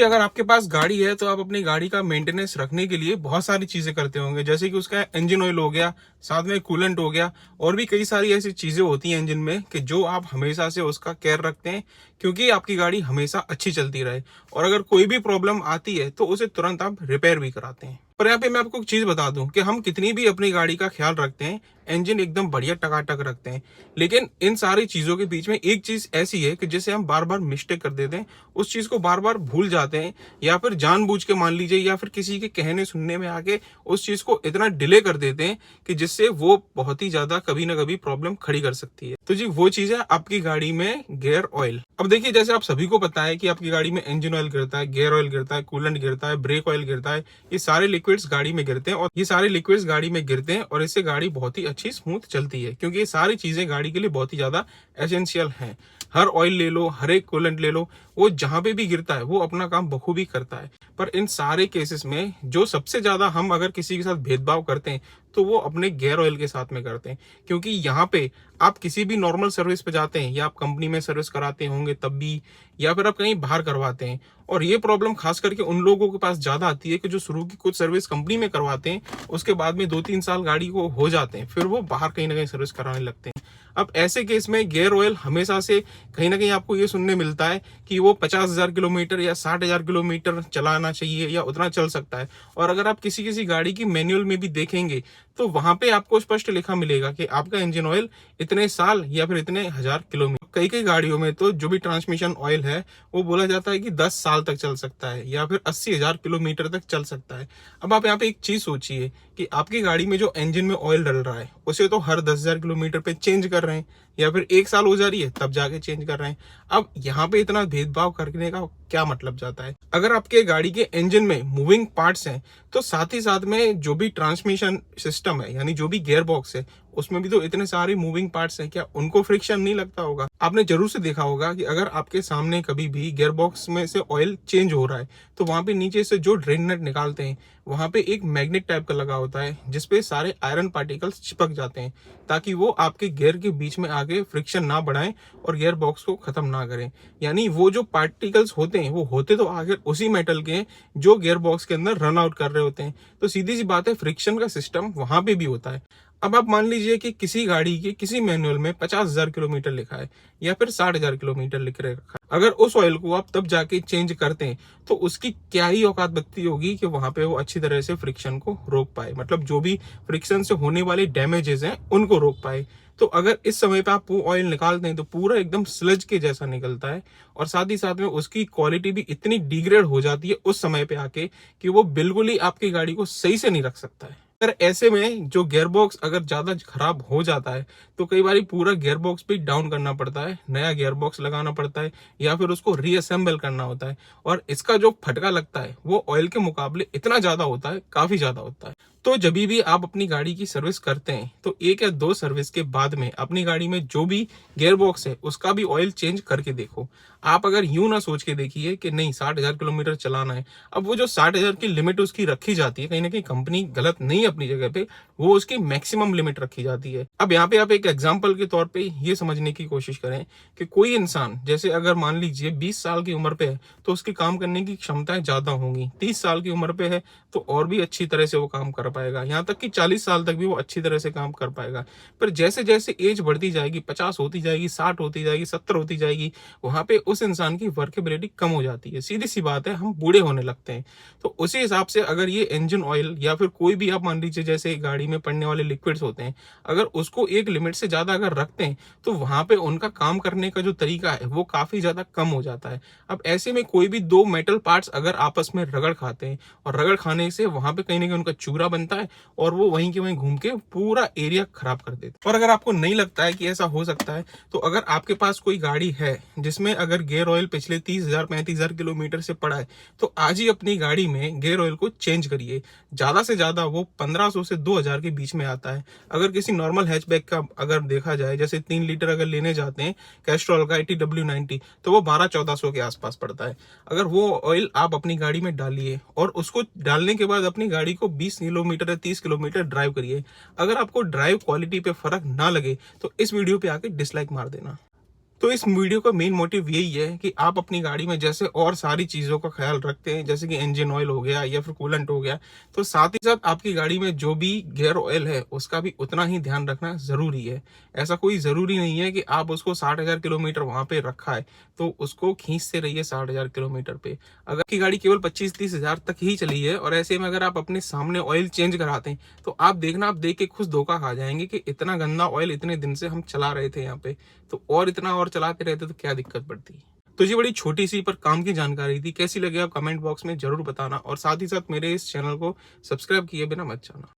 अगर आपके पास गाड़ी है तो आप अपनी गाड़ी का मेंटेनेंस रखने के लिए बहुत सारी चीजें करते होंगे, जैसे कि उसका इंजन ऑयल हो गया, साथ में कूलेंट हो गया, और भी कई सारी ऐसी चीजें होती हैं इंजन में कि जो आप हमेशा से उसका केयर रखते हैं, क्योंकि आपकी गाड़ी हमेशा अच्छी चलती रहे। और अगर कोई भी प्रॉब्लम आती है तो उसे तुरंत आप रिपेयर भी कराते हैं। पर यहाँ पे मैं आपको एक चीज बता दूं कि हम कितनी भी अपनी गाड़ी का ख्याल रखते हैं, इंजन एकदम बढ़िया टकाटक रखते हैं, लेकिन इन सारी चीजों के बीच में एक चीज ऐसी है कि जिसे हम बार बार मिस्टेक कर देते हैं, उस चीज को बार बार भूल जाते हैं, या फिर जानबूझ के मान लीजिए, या फिर किसी के कहने सुनने में आके उस चीज को इतना डिले कर देते हैं कि जिससे वो बहुत ही ज्यादा कभी ना कभी प्रॉब्लम खड़ी कर सकती है। तो जी वो चीज है आपकी गाड़ी में गियर ऑयल। अब देखिए, जैसे आप सभी को पता है कि आपकी गाड़ी में इंजन ऑयल गिरता है, गियर ऑयल गिरता है, कूलेंट गिरता है, ब्रेक ऑयल गिरता है, ये सारे लिक्विड्स गाड़ी में गिरते हैं, और ये सारे लिक्विड्स गाड़ी में गिरते हैं और इससे गाड़ी बहुत ही अच्छी स्मूथ चलती है, क्योंकि ये सारी चीजें गाड़ी के लिए बहुत ही ज्यादा एसेंशियल हैं। हर ऑयल ले लो, हर एक कूलेंट ले लो, वो जहां पे भी गिरता है वो अपना काम बखूबी करता है। पर इन सारे केसेस में जो सबसे ज्यादा हम अगर किसी के साथ भेदभाव करते हैं तो वो अपने गियर ऑयल के साथ में करते हैं, क्योंकि यहाँ पे आप किसी भी नॉर्मल सर्विस पे जाते हैं, या आप कंपनी में सर्विस कराते होंगे तब भी, या फिर आप कहीं बाहर करवाते हैं, और ये प्रॉब्लम खास करके उन लोगों के पास ज्यादा आती है कि जो शुरू की कुछ सर्विस कंपनी में करवाते हैं, उसके बाद में 2-3 साल गाड़ी को हो जाते हैं, फिर वो बाहर कहीं ना कहीं सर्विस कराने लगते हैं। अब ऐसे केस में गियर ऑयल हमेशा से कहीं ना कहीं आपको ये सुनने मिलता है कि वो 50,000 किलोमीटर या 60,000 किलोमीटर चलाना चाहिए, या उतना चल सकता है। और अगर आप किसी किसी गाड़ी की मैनुअल में भी देखेंगे तो वहां पे आपको स्पष्ट लिखा मिलेगा कि आपका इंजन ऑयल इतने साल या फिर इतने हजार किलोमीटर। कई कई गाड़ियों में तो जो भी ट्रांसमिशन ऑयल है वो बोला जाता है कि 10 साल तक चल सकता है, या फिर 80,000 किलोमीटर तक चल सकता है। अब आप यहाँ पे एक चीज सोचिए कि आपकी गाड़ी में जो इंजन में ऑयल डल रहा है उसे तो हर 10,000 किलोमीटर पे चेंज कर रहे हैं, या फिर 1 साल हो जा रही है तब जाके चेंज कर रहे हैं। अब यहाँ पे इतना भेदभाव करने का क्या मतलब जाता है? अगर आपके गाड़ी के इंजन में मूविंग पार्ट्स हैं तो साथ ही साथ में जो भी ट्रांसमिशन सिस्टम है, यानी जो भी गियर बॉक्स है, उसमें भी तो इतने सारे मूविंग पार्ट्स हैं, क्या उनको फ्रिक्शन नहीं लगता होगा? आपने जरूर से देखा होगा कि अगर आपके सामने कभी भी गियर बॉक्स में से ऑयल चेंज हो रहा है तो वहां पे नीचे से जो ड्रेन नट निकालते हैं वहां पे एक मैग्नेट टाइप का लगा होता है, जिसपे सारे आयरन पार्टिकल्स चिपक जाते हैं, ताकि वो आपके गियर के बीच में आगे फ्रिक्शन ना बढ़ाएं और गियर बॉक्स को खत्म ना करें। यानी वो जो पार्टिकल्स होते हैं वो होते तो आगे उसी मेटल के हैं जो गियर बॉक्स के अंदर रन आउट कर रहे होते हैं। तो सीधी सी बात है, फ्रिक्शन का सिस्टम वहां पे भी होता है। अब आप मान लीजिए कि किसी गाड़ी के किसी मैनुअल में 50,000 किलोमीटर लिखा है, या फिर 60,000 किलोमीटर लिख रखा है। अगर उस ऑयल को आप तब जाके चेंज करते हैं तो उसकी क्या ही औकात बनती होगी कि वहां पे वो अच्छी तरह से फ्रिक्शन को रोक पाए, मतलब जो भी फ्रिक्शन से होने वाले डैमेजेस हैं उनको रोक पाए। तो अगर इस समय पे आप वो ऑयल निकालते हैं तो पूरा एकदम स्लज के जैसा निकलता है, और साथ ही साथ में उसकी क्वालिटी भी इतनी डिग्रेड हो जाती है उस समय पे आके कि वो बिल्कुल ही आपकी गाड़ी को सही से नहीं रख सकता है। अगर ऐसे में जो गियर बॉक्स अगर ज्यादा खराब हो जाता है तो कई बार पूरा गियर बॉक्स भी डाउन करना पड़ता है, नया गियर बॉक्स लगाना पड़ता है, या फिर उसको रीअसेंबल करना होता है, और इसका जो फटका लगता है वो ऑयल के मुकाबले इतना ज्यादा होता है, काफी ज्यादा होता है। तो जब भी आप अपनी गाड़ी की सर्विस करते हैं तो 1 या 2 सर्विस के बाद में अपनी गाड़ी में जो भी गियर बॉक्स है उसका भी ऑयल चेंज करके देखो। आप अगर यूं ना सोच के देखिए कि नहीं 60,000 किलोमीटर चलाना है, अब वो जो 60,000 की लिमिट उसकी रखी जाती है, कहीं ना कहीं कंपनी गलत नहीं है अपनी जगह पे, वो उसकी मैक्सिमम लिमिट रखी जाती है। अब यहाँ पे आप एक एग्जाम्पल के तौर पे ये समझने की कोशिश करें कि कोई इंसान जैसे अगर मान लीजिए 20 साल की उम्र पे है तो उसकी काम करने की क्षमताएं ज्यादा होंगी, 30 साल की उम्र पे है तो और भी अच्छी तरह से वो काम कर पाएगा, यहाँ तक कि 40 साल तक भी वो अच्छी तरह से काम कर पाएगा। पर जैसे जैसे एज बढ़ती जाएगी, 50 होती जाएगी, 60 होती जाएगी, 70 होती जाएगी, वहां पे उस इंसान की वर्केबिलिटी कम हो जाती है। सीधी सी बात है, हम बूढ़े होने लगते हैं। तो उसी हिसाब से अगर ये इंजन ऑयल या फिर कोई भी आप मान लीजिए जैसे गाड़ी में पड़ने वाले लिक्विड्स होते हैं, अगर उसको एक लिमिट से ज्यादा अगर रखते हैं तो वहां पे उनका काम करने का जो तरीका है वो काफी ज्यादा कम हो जाता है। अब ऐसे में कोई भी 2 मेटल पार्ट्स अगर आपस में रगड़ खाते हैं, और रगड़ खाने से वहां पे कहीं ना कहीं उनका चूरा बनता है, और वो वहीं के वहीं घूम के पूरा एरिया खराब कर देते हैं। और अगर आपको नहीं लगता है कि ऐसा हो सकता है, तो अगर आपके पास कोई गाड़ी है जिसमें अगर गियर ऑयल पिछले 30,000-35,000 किलोमीटर से पड़ा है, तो आज ही अपनी गाड़ी में गियर ऑयल को चेंज करिए। ज्यादा से ज्यादा वो 1500 से 2,000 के बीच में आता है। अगर किसी नॉर्मल हैचबैक का अगर देखा जाए, जैसे 3 लीटर अगर लेने जाते हैं कैस्ट्रॉल का ATW90, तो वो 1200-1400 के आसपास पड़ता है। अगर वो ऑयल आप अपनी गाड़ी में डालिए और उसको डालने के बाद अपनी गाड़ी को 20 किलोमीटर या 30 किलोमीटर ड्राइव करिए। अगर आपको ड्राइव क्वालिटी पे फर्क ना लगे तो इस वीडियो पे आके डिसलाइक मार देना। तो इस वीडियो का मेन मोटिव यही है कि आप अपनी गाड़ी में जैसे और सारी चीज़ों का ख्याल रखते हैं, जैसे कि इंजन ऑयल हो गया या फिर कूलेंट हो गया, तो साथ ही साथ आपकी गाड़ी में जो भी गियर ऑयल है, उसका भी उतना ही ध्यान रखना ज़रूरी है। ऐसा कोई ज़रूरी नहीं है कि आप उसको 60,000 किलोमीटर वहाँ पे रखा है, तो उसको खींचते रहिए 60,000 किलोमीटर पे। अगर आपकी गाड़ी केवल 25-30 हज़ार तक ही चली है और ऐसे में अगर आप अपने सामने ऑयल चेंज कराते हैं, तो आप देखना, आप देख के खुद धोखा खा जाएँगे कि इतना गंदा ऑयल इतने दिन से हम चला रहे थे यहाँ पे, तो और इतना और चलाते रहते तो क्या दिक्कत पड़ती। तो ये बड़ी छोटी सी पर काम की जानकारी थी। कैसी लगी आप कमेंट बॉक्स में ज़रूर बताना और साथ ही साथ मेरे इस चैनल को सब्सक्राइब किए बिना मत जाना।